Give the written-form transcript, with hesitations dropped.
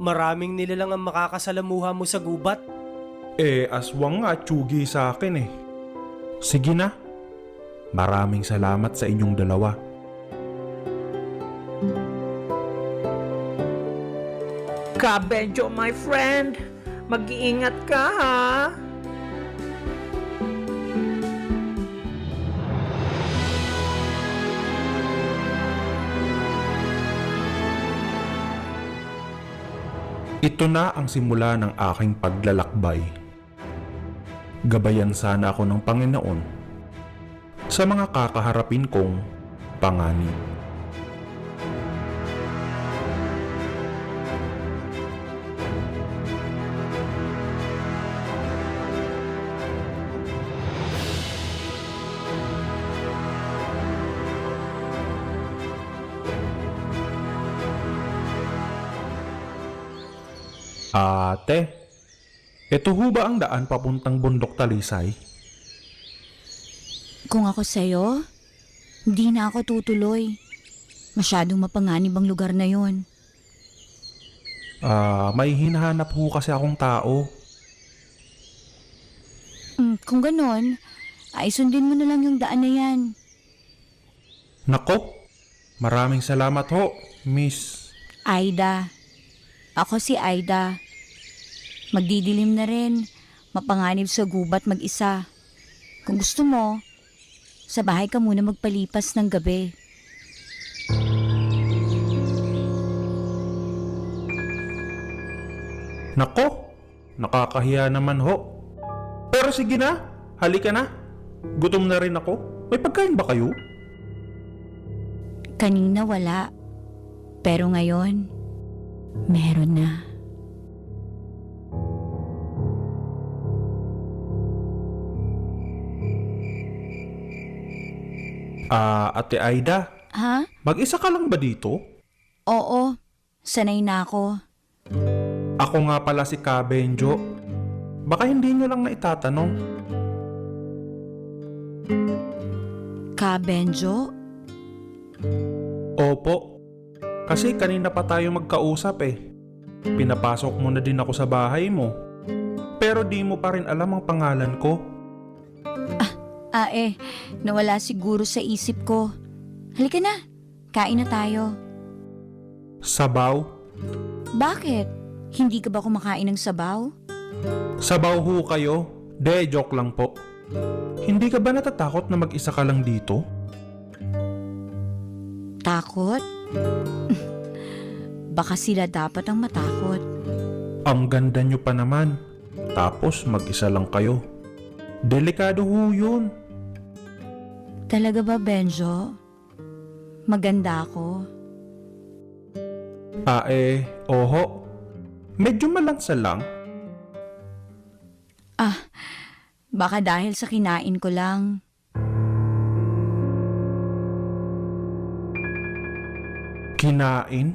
Maraming nilalang ang makakasalamuha mo sa gubat. Aswang nga tsugi sa akin eh. Sige na. Maraming salamat sa inyong dalawa. Kabenjo, my friend. Mag-iingat ka, ha? Ito na ang simula ng aking paglalakbay. Gabayan sana ako ng Panginoon sa mga kakaharapin kong panganib. Ate, ito ho ba ang daan papuntang Bundok Talisay? Kung ako sa'yo, hindi na ako tutuloy. Masyadong mapanganib ang lugar na yon. May hinahanap ho kasi akong tao. Kung ganon, ay sundin mo na lang yung daan na yan. Nako, maraming salamat ho, Miss. Aida. Ako si Aida. Magdidilim na rin. Mapanganib sa gubat mag-isa. Kung gusto mo, sa bahay ka muna magpalipas ng gabi. Nako, nakakahiya naman ho. Pero sige na, halika na. Gutom na rin ako. May pagkain ba kayo? Kanina wala. Pero ngayon, meron na. Ate Aida, Ha? mag-isa ka lang ba dito? Oo, sanay na ako. Ako nga pala si Kabenjo. Baka hindi nyo lang naitatanong. Benjo? Opo, kasi kanina pa tayo magkausap eh. Pinapasok mo na din ako sa bahay mo. Pero di mo pa rin alam ang pangalan ko. Nawala siguro sa isip ko. Halika na, kain na tayo. Sabaw? Bakit? Hindi ka ba kumakain ng sabaw? Sabaw ho kayo? De, joke lang po. Hindi ka ba natatakot na mag-isa ka lang dito? Takot? Baka sila dapat ang matakot. Ang ganda nyo pa naman. Tapos mag-isa lang kayo. Delikado ho yun. Talaga ba, Benjo? Maganda ako. Oho. Medyo malansa lang. Baka dahil sa kinain ko lang. Kinain?